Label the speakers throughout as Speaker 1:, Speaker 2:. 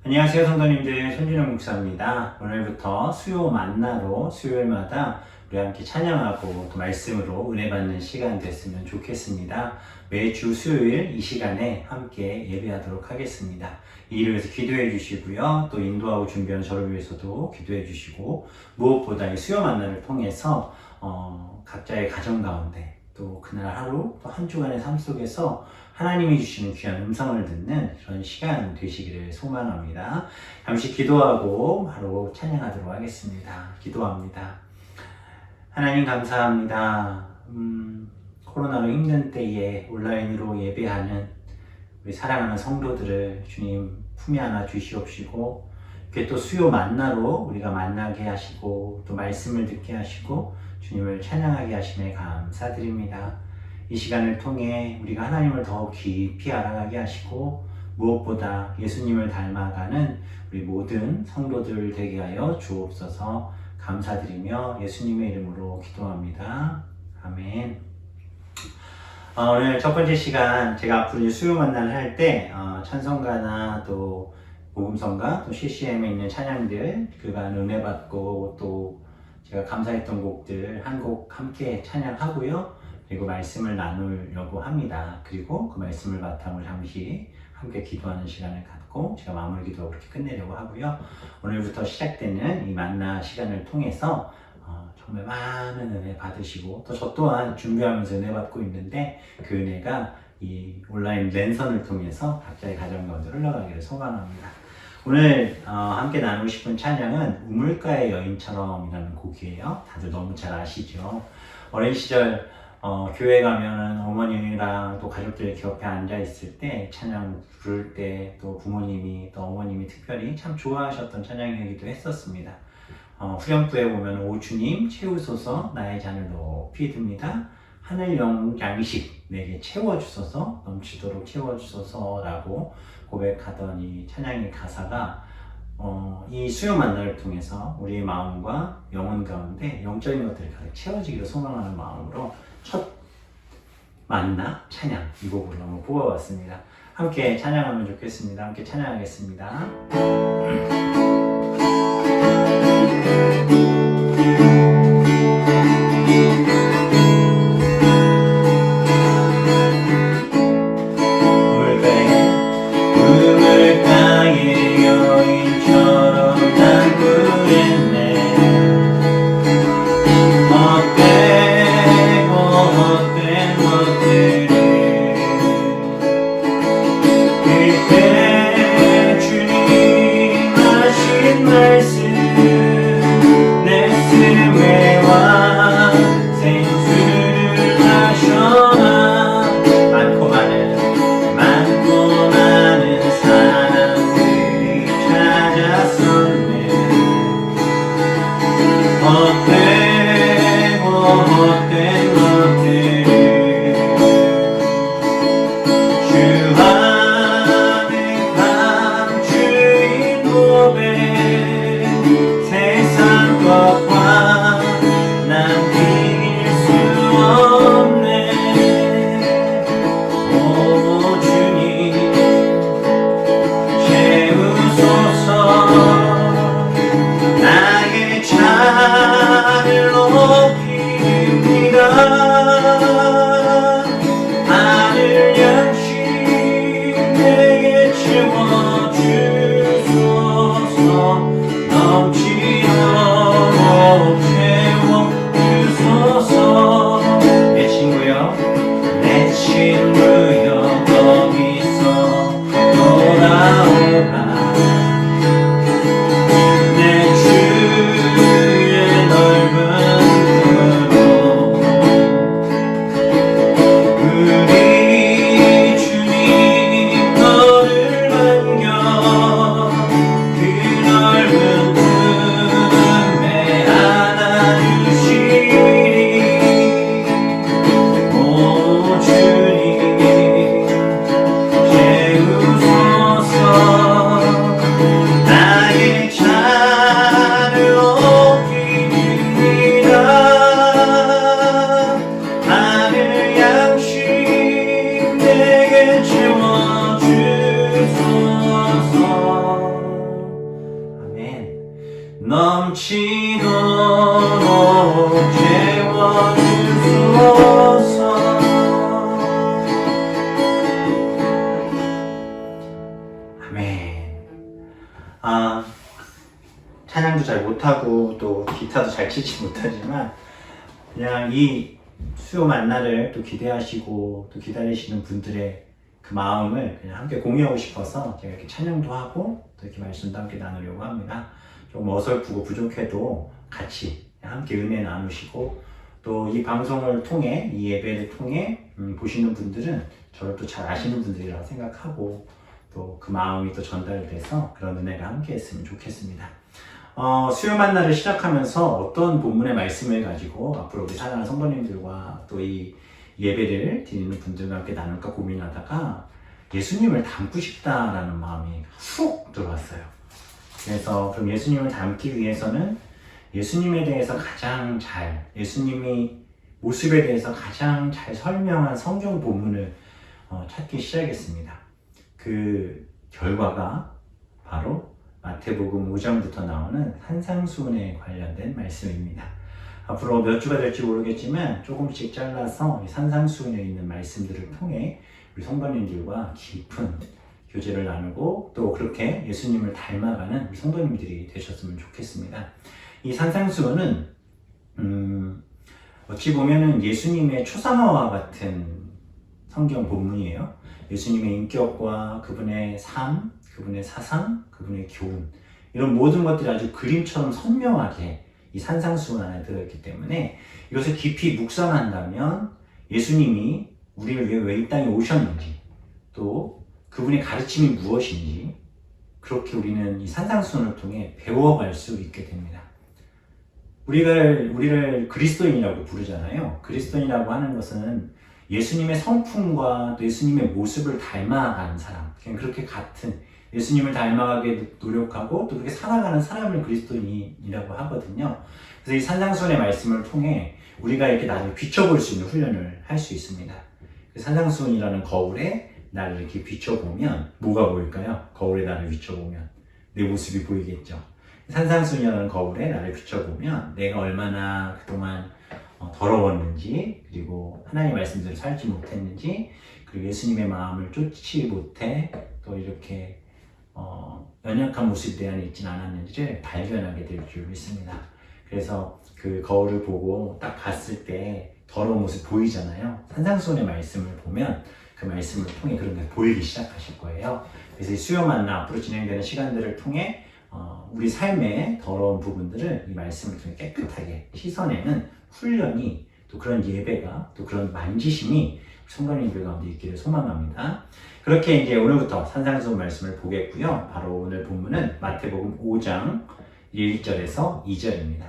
Speaker 1: 안녕하세요 성도님들, 손준영 목사입니다. 오늘부터 수요 만나로 수요일마다 우리 함께 찬양하고 또 말씀으로 은혜 받는 시간 됐으면 좋겠습니다. 매주 수요일 이 시간에 함께 예배하도록 하겠습니다. 이 일을 위해서 기도해 주시고요. 또 인도하고 준비하는 저를 위해서도 기도해 주시고, 무엇보다 이 수요 만나를 통해서 각자의 가정 가운데 또 그날 하루 또 한 주간의 삶 속에서 하나님이 주시는 귀한 음성을 듣는 그런 시간 되시기를 소망합니다. 잠시 기도하고 바로 찬양하도록 하겠습니다. 기도합니다. 하나님 감사합니다. 코로나로 힘든 때에 온라인으로 예배하는 우리 사랑하는 성도들을 주님 품에 안아 주시옵시고, 이렇게 또 수요 만나로 우리가 만나게 하시고 또 말씀을 듣게 하시고 주님을 찬양하게 하심에 감사드립니다. 이 시간을 통해 우리가 하나님을 더 깊이 알아가게 하시고, 무엇보다 예수님을 닮아가는 우리 모든 성도들 되게 하여 주옵소서. 감사드리며 예수님의 이름으로 기도합니다. 아멘. 오늘 첫 번째 시간, 제가 앞으로 수요 만나를 할 때 찬송가나 또 복음성가 또 CCM에 있는 찬양들 그간 은혜 받고 또 제가 감사했던 곡들 한 곡 함께 찬양하고요. 그리고 말씀을 나누려고 합니다. 그리고 그 말씀을 바탕으로 잠시 함께 기도하는 시간을 갖고 제가 마무리 기도하고 그렇게 끝내려고 하고요. 오늘부터 시작되는 이 만나 시간을 통해서 정말 많은 은혜 받으시고, 또 저 또한 준비하면서 은혜 받고 있는데 그 은혜가 이 온라인 랜선을 통해서 각자의 가정 가운데 흘러가기를 소망합니다. 오늘 함께 나누고 싶은 찬양은 우물가의 여인처럼 이라는 곡이에요. 다들 너무 잘 아시죠? 어린 시절 교회 가면은 어머님이랑 또 가족들이 옆에 앉아 있을 때 찬양 부를 때 또 부모님이 또 어머님이 특별히 참 좋아하셨던 찬양이기도 했었습니다. 후렴구에 보면 오 주님 채우소서 나의 잔을 높이 듭니다. 하늘 양식 내게 채워주소서 넘치도록 채워주소서 라고 고백하던 이 찬양의 가사가 이 수요 만나를 통해서 우리의 마음과 영혼 가운데 영적인 것들이 가득 채워지기를 소망하는 마음으로 첫 만나 찬양 이 곡으로 한번 뽑아봤습니다. 함께 찬양하면 좋겠습니다. 함께 찬양하겠습니다. 우물가의 여인처럼 난 구했네. 헛된 것들을 그때 주님 넘치도록 채워주소서. 아멘. 찬양도 잘 못하고 또 기타도 잘 치지 못하지만 그냥 이 수요 만나를 또 기대하시고 또 기다리시는 분들의 그 마음을 그냥 함께 공유하고 싶어서 제가 이렇게 찬양도 하고 또 이렇게 말씀도 함께 나누려고 합니다. 조금 어설프고 부족해도 같이 함께 은혜 나누시고 또 이 방송을 통해 이 예배를 통해 보시는 분들은 저를 또 잘 아시는 분들이라고 생각하고 또 그 마음이 또 전달돼서 그런 은혜가 함께 했으면 좋겠습니다. 수요 만나를 시작하면서 어떤 본문의 말씀을 가지고 앞으로 우리 사랑하는 성도님들과 또 이 예배를 드리는 분들과 함께 나눌까 고민하다가 예수님을 닮고 싶다라는 마음이 훅 들어왔어요. 그래서 그럼 예수님을 닮기 위해서는 예수님에 대해서 가장 잘, 예수님이 모습에 대해서 가장 잘 설명한 성경 본문을 찾기 시작했습니다. 그 결과가 바로 마태복음 5장부터 나오는 산상수훈에 관련된 말씀입니다. 앞으로 몇 주가 될지 모르겠지만 조금씩 잘라서 산상수훈에 있는 말씀들을 통해 우리 성도님들과 깊은 교제를 나누고 또 그렇게 예수님을 닮아가는 우리 성도님들이 되셨으면 좋겠습니다. 이 산상수훈은 어찌 보면은 예수님의 초상화와 같은 성경 본문이에요. 예수님의 인격과 그분의 삶, 그분의 사상, 그분의 교훈 이런 모든 것들이 아주 그림처럼 선명하게 이 산상수훈 안에 들어있기 때문에 이것을 깊이 묵상한다면 예수님이 우리를 위해 왜 이 땅에 오셨는지 또 그분의 가르침이 무엇인지 그렇게 우리는 이 산상수훈을 통해 배워갈 수 있게 됩니다. 우리를 그리스도인이라고 부르잖아요. 그리스도인이라고 하는 것은 예수님의 성품과 또 예수님의 모습을 닮아간 사람, 그냥 그렇게 같은 예수님을 닮아가게 노력하고 또 그렇게 살아가는 사람을 그리스도인이라고 하거든요. 그래서 이 산상수훈의 말씀을 통해 우리가 이렇게 나를 비춰볼 수 있는 훈련을 할 수 있습니다. 그 산상수훈이라는 거울에 나를 이렇게 비춰보면 뭐가 보일까요? 거울에 나를 비춰보면 내 모습이 보이겠죠. 산상수훈이라는 거울에 나를 비춰보면 내가 얼마나 그동안 더러웠는지 그리고 하나님의 말씀대로 살지 못했는지 그리고 예수님의 마음을 쫓지 못해 또 이렇게 연약한 모습이 내 안에 있진 않았는지를 발견하게 될 줄 믿습니다. 그래서 그 거울을 보고 딱 봤을 때 더러운 모습 보이잖아요. 산상수훈의 말씀을 보면 그 말씀을 통해 그런 게 보이기 시작하실 거예요. 그래서 이 수요 만나 앞으로 진행되는 시간들을 통해 우리 삶의 더러운 부분들을 이 말씀을 통해 깨끗하게 씻어내는 훈련이 또 그런 예배가 또 그런 만지심이 성도님들 가운데 있기를 소망합니다. 그렇게 이제 오늘부터 산상수훈 말씀을 보겠고요. 바로 오늘 본문은 마태복음 5장 1절에서 2절입니다.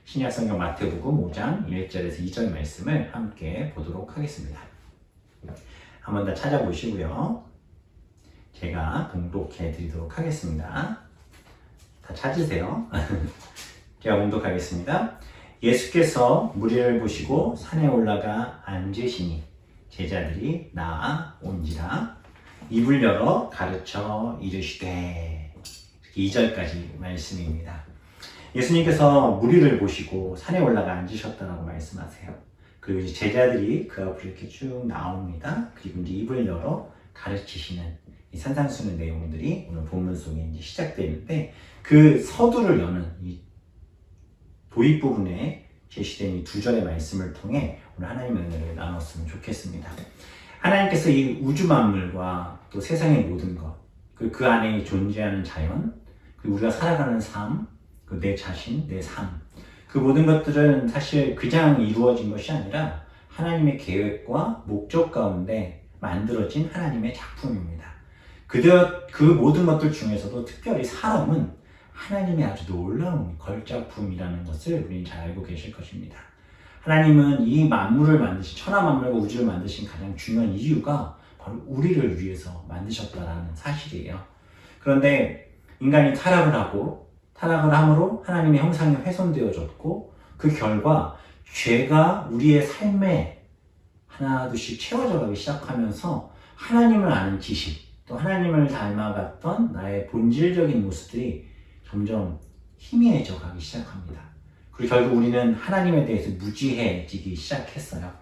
Speaker 1: 신약성경 마태복음 5장 1절에서 2절 말씀을 함께 보도록 하겠습니다. 한번 더 찾아보시고요. 제가 봉독해 드리도록 하겠습니다. 다 찾으세요. 제가 봉독하겠습니다. 예수께서 무리를 보시고 산에 올라가 앉으시니 제자들이 나아온지라 입을 열어 가르쳐 이르시되 2절까지 말씀입니다. 예수님께서 무리를 보시고 산에 올라가 앉으셨다고 말씀하세요. 그리고 이제 제자들이 그 앞으로 이렇게 쭉 나옵니다. 그리고 이제 입을 열어 가르치시는 이 산상수훈의 내용들이 오늘 본문 속에 이제 시작되는데 그 서두를 여는 이 도입 부분에 제시된 이 두 절의 말씀을 통해 오늘 하나님의 은혜를 나눴으면 좋겠습니다. 하나님께서 이 우주 만물과 또 세상의 모든 것, 그 안에 존재하는 자연, 그리고 우리가 살아가는 삶, 내 자신, 내 삶, 그 모든 것들은 사실 그냥 이루어진 것이 아니라 하나님의 계획과 목적 가운데 만들어진 하나님의 작품입니다. 그 모든 것들 중에서도 특별히 사람은 하나님의 아주 놀라운 걸작품이라는 것을 우리는 잘 알고 계실 것입니다. 하나님은 이 만물을 만드신, 천하 만물과 우주를 만드신 가장 중요한 이유가 바로 우리를 위해서 만드셨다는 사실이에요. 그런데 인간이 타락을 함으로 하나님의 형상이 훼손되어졌고 그 결과 죄가 우리의 삶에 하나둘씩 채워져 가기 시작하면서 하나님을 아는 지식, 또 하나님을 닮아갔던 나의 본질적인 모습들이 점점 희미해져 가기 시작합니다. 그리고 결국 우리는 하나님에 대해서 무지해지기 시작했어요.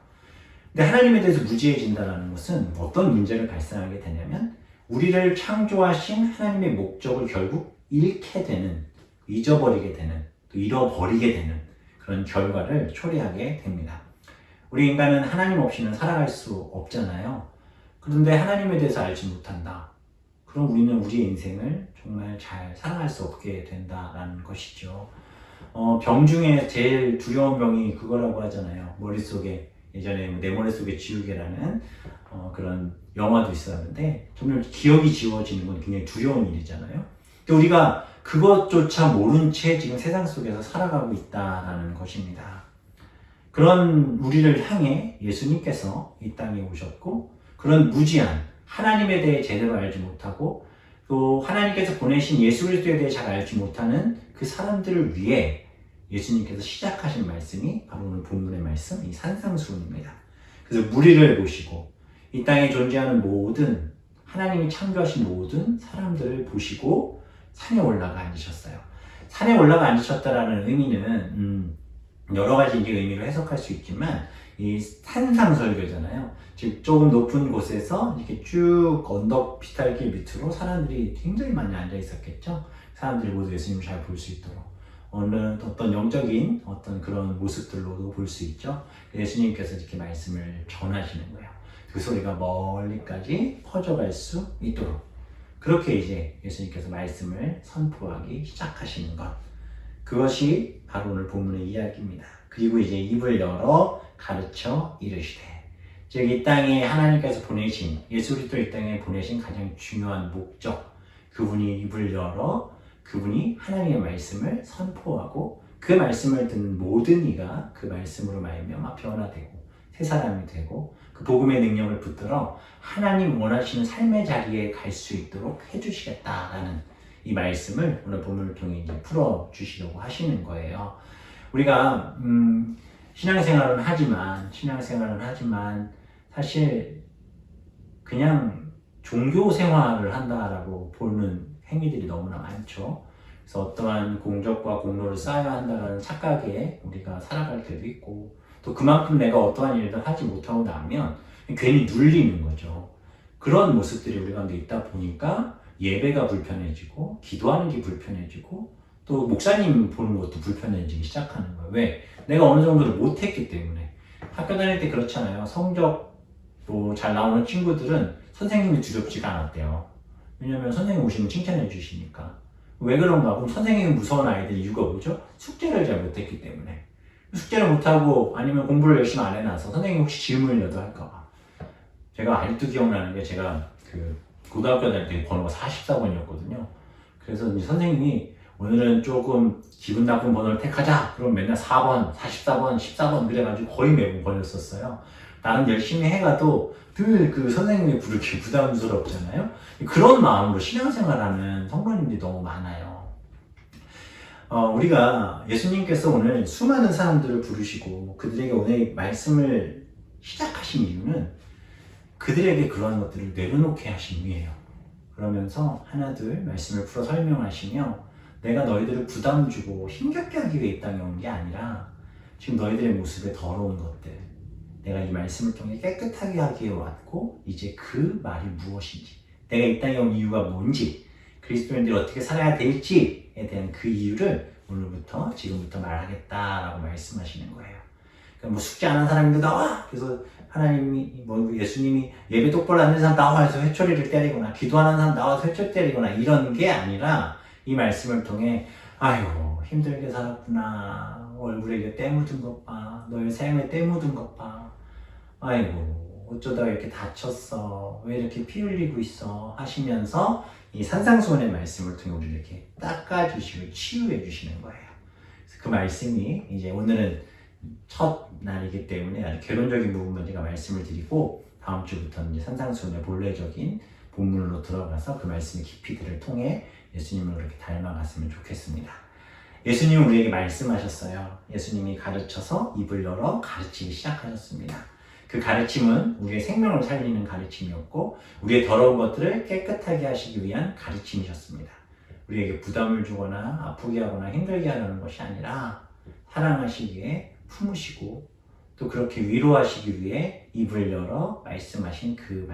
Speaker 1: 근데 하나님에 대해서 무지해진다는 것은 어떤 문제를 발생하게 되냐면 우리를 창조하신 하나님의 목적을 결국 잃게 되는, 잊어버리게 되는, 또 잃어버리게 되는 그런 결과를 초래하게 됩니다. 우리 인간은 하나님 없이는 살아갈 수 없잖아요. 그런데 하나님에 대해서 알지 못한다. 그럼 우리는 우리의 인생을 정말 잘 살아갈 수 없게 된다라는 것이죠. 병 중에 제일 두려운 병이 그거라고 하잖아요. 머릿속에, 예전에 내 머릿속에 지우개라는 그런 영화도 있었는데 점점 기억이 지워지는 건 굉장히 두려운 일이잖아요. 근데 우리가 그것조차 모른 채 지금 세상 속에서 살아가고 있다는 것입니다. 그런 우리를 향해 예수님께서 이 땅에 오셨고 그런 무지한 하나님에 대해 제대로 알지 못하고 또 하나님께서 보내신 예수 그리스도에 대해 잘 알지 못하는 그 사람들을 위해 예수님께서 시작하신 말씀이 바로 오늘 본문의 말씀, 이 산상수훈입니다. 그래서 무리를 보시고 이 땅에 존재하는 모든 하나님이 창조하신 모든 사람들을 보시고 산에 올라가 앉으셨어요. 산에 올라가 앉으셨다라는 의미는 여러 가지 이제 의미로 해석할 수 있지만 이 산상설교잖아요. 즉 조금 높은 곳에서 이렇게 쭉 언덕 비탈길 밑으로 사람들이 굉장히 많이 앉아 있었겠죠. 사람들이 모두 예수님을 잘 볼 수 있도록 어떤 영적인 어떤 그런 모습들로도 볼 수 있죠. 예수님께서 이렇게 말씀을 전하시는 거예요. 그 소리가 멀리까지 퍼져갈 수 있도록 그렇게 이제 예수님께서 말씀을 선포하기 시작하시는 것, 그것이 바로 오늘 본문의 이야기입니다. 그리고 이제 입을 열어 가르쳐 이르시되, 즉 이 땅에 하나님께서 보내신, 예수 그리스도 이 땅에 보내신 가장 중요한 목적, 그분이 입을 열어 그분이 하나님의 말씀을 선포하고 그 말씀을 듣는 모든 이가 그 말씀으로 말미암아 변화되고 새 사람이 되고 그 복음의 능력을 붙들어 하나님 원하시는 삶의 자리에 갈 수 있도록 해주시겠다라는 이 말씀을 오늘 본문을 통해 이제 풀어주시려고 하시는 거예요. 우리가 신앙생활은 하지만 사실 그냥 종교 생활을 한다라고 보는 행위들이 너무나 많죠. 그래서 어떠한 공적과 공로를 쌓아야 한다는 착각에 우리가 살아갈 때도 있고 또 그만큼 내가 어떠한 일을 하지 못하고 나면 괜히 눌리는 거죠. 그런 모습들이 우리 가운데 있다 보니까 예배가 불편해지고 기도하는 게 불편해지고 또 목사님 보는 것도 불편해지기 시작하는 거예요. 왜? 내가 어느 정도를 못했기 때문에. 학교 다닐 때 그렇잖아요. 성적 잘 나오는 친구들은 선생님이 두렵지가 않았대요. 왜냐면 선생님 오시면 칭찬해 주시니까. 왜 그런가? 그럼 선생님이 무서운 아이들 이유가 뭐죠? 숙제를 잘 못했기 때문에. 숙제를 못하고 아니면 공부를 열심히 안 해놔서 선생님 혹시 질문이라도 할까봐. 제가 아직도 기억나는 게 제가 고등학교 다닐 때 번호가 44번이었거든요. 그래서 이제 선생님이 오늘은 조금 기분 나쁜 번호를 택하자. 그럼 맨날 4번, 44번, 14번 그래가지고 거의 매번 번였었어요. 나는 열심히 해가도 늘 그 선생님이 부르기 부담스럽잖아요. 그런 마음으로 신앙생활하는 성도님들이 너무 많아요. 우리가 예수님께서 오늘 수많은 사람들을 부르시고 그들에게 오늘 말씀을 시작하신 이유는 그들에게 그러한 것들을 내려놓게 하신 이유예요. 그러면서 하나둘 말씀을 풀어 설명하시며 내가 너희들을 부담 주고 힘겹게 하기 위해 이 땅에 온 게 아니라 지금 너희들의 모습에 더러운 것들, 내가 이 말씀을 통해 깨끗하게 하기 위해 왔고 이제 그 말이 무엇인지, 내가 이 땅에 온 이유가 뭔지, 그리스도인들이 어떻게 살아야 될지에 대한 그 이유를 오늘부터 지금부터 말하겠다라고 말씀하시는 거예요. 그러니까 숙제 안 한 사람도 나와! 그래서 하나님이 예수님이 예배 똑바로 안 하는 사람 나와서 회초리를 때리거나 기도 안 하는 사람 나와서 회초리 때리거나 이런 게 아니라 이 말씀을 통해 아이고 힘들게 살았구나, 얼굴에 이게 때 묻은 것 봐, 너의 삶에 때 묻은 것 봐, 아이고 어쩌다가 이렇게 다쳤어, 왜 이렇게 피 흘리고 있어 하시면서 이 산상수훈의 말씀을 통해 우리를 이렇게 닦아주시고 치유해 주시는 거예요. 그래서 그 말씀이 이제 오늘은 첫 날이기 때문에 아주 결론적인 부분만 제가 말씀을 드리고 다음 주부터는 이제 산상수훈의 본래적인 본문으로 들어가서 그 말씀의 깊이들을 통해 예수님을 그렇게 닮아갔으면 좋겠습니다. 예수님은 우리에게 말씀하셨어요. 예수님이 가르쳐서 입을 열어 가르치기 시작하셨습니다. 그 가르침은 우리의 생명을 살리는 가르침이었고 우리의 더러운 것들을 깨끗하게 하시기 위한 가르침이셨습니다. 우리에게 부담을 주거나 아프게 하거나 힘들게 하려는 것이 아니라 사랑하시기에 품으시고 또 그렇게 위로하시기 위해 입을 열어 말씀하신 그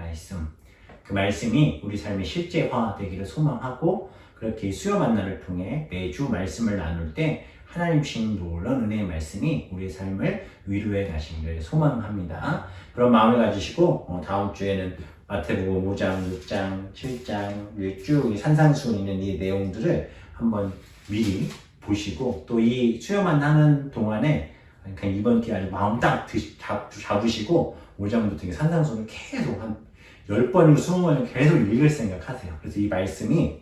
Speaker 1: 말씀이 우리 삶의 실제화되기를 소망하고 그렇게 수요 만나를 통해 매주 말씀을 나눌 때 하나님 주신 놀라운 은혜의 말씀이 우리의 삶을 위로해 가시기를 소망합니다. 그런 마음을 가지시고 다음 주에는 마태복음 5장, 6장, 7장 쭉 산상수훈 있는 이 내용들을 한번 미리 보시고 또 이 수요 만나는 동안에 그러니까 이번 기회에 마음 딱 잡으시고 5장부터 산상수훈을 계속 한 10번이고 20번을 계속 읽을 생각하세요. 그래서 이 말씀이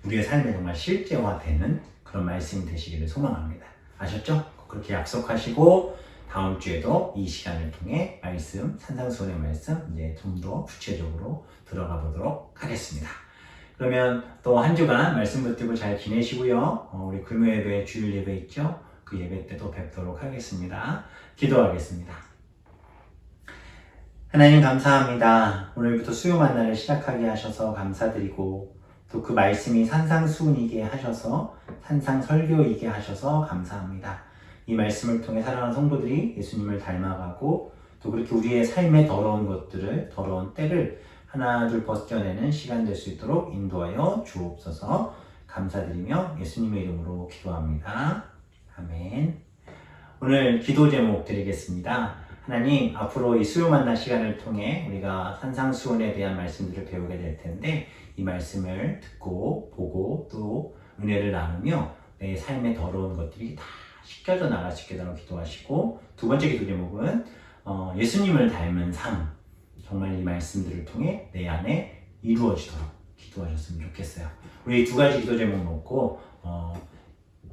Speaker 1: 우리의 삶에 정말 실제화되는 그런 말씀이 되시기를 소망합니다. 아셨죠? 그렇게 약속하시고 다음 주에도 이 시간을 통해 말씀, 산상수훈의 말씀 이제 좀 더 구체적으로 들어가 보도록 하겠습니다. 그러면 또 한 주간 말씀 붙들고 잘 지내시고요. 우리 금요 예배, 주일 예배 있죠? 그 예배 때도 뵙도록 하겠습니다. 기도하겠습니다. 하나님 감사합니다. 오늘부터 수요 만나를 시작하게 하셔서 감사드리고 또 그 말씀이 산상수훈이게 하셔서 산상설교이게 하셔서 감사합니다. 이 말씀을 통해 사랑하는 성도들이 예수님을 닮아가고 또 그렇게 우리의 삶의 더러운 때를 하나둘 벗겨내는 시간 될 수 있도록 인도하여 주옵소서. 감사드리며 예수님의 이름으로 기도합니다. 아멘. 오늘 기도 제목 드리겠습니다. 하나님, 앞으로 이 수요 만나 시간을 통해 우리가 산상수훈에 대한 말씀들을 배우게 될 텐데 이 말씀을 듣고 보고 또 은혜를 나누며 내 삶의 더러운 것들이 다 씻겨져 나갈 수 있게 되도록 기도하시고 두 번째 기도 제목은 예수님을 닮은 삶, 정말 이 말씀들을 통해 내 안에 이루어지도록 기도하셨으면 좋겠어요. 우리 두 가지 기도 제목 놓고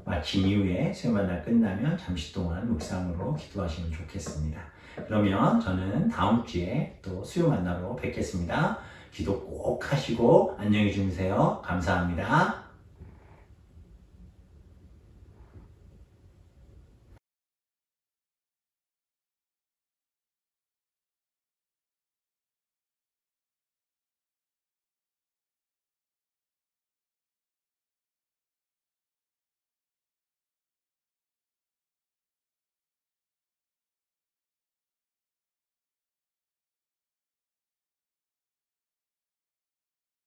Speaker 1: 마친 이후에 수요 만나 끝나면 잠시 동안 묵상으로 기도하시면 좋겠습니다. 그러면 저는 다음 주에 또 수요 만나러 뵙겠습니다. 기도 꼭 하시고 안녕히 주무세요. 감사합니다.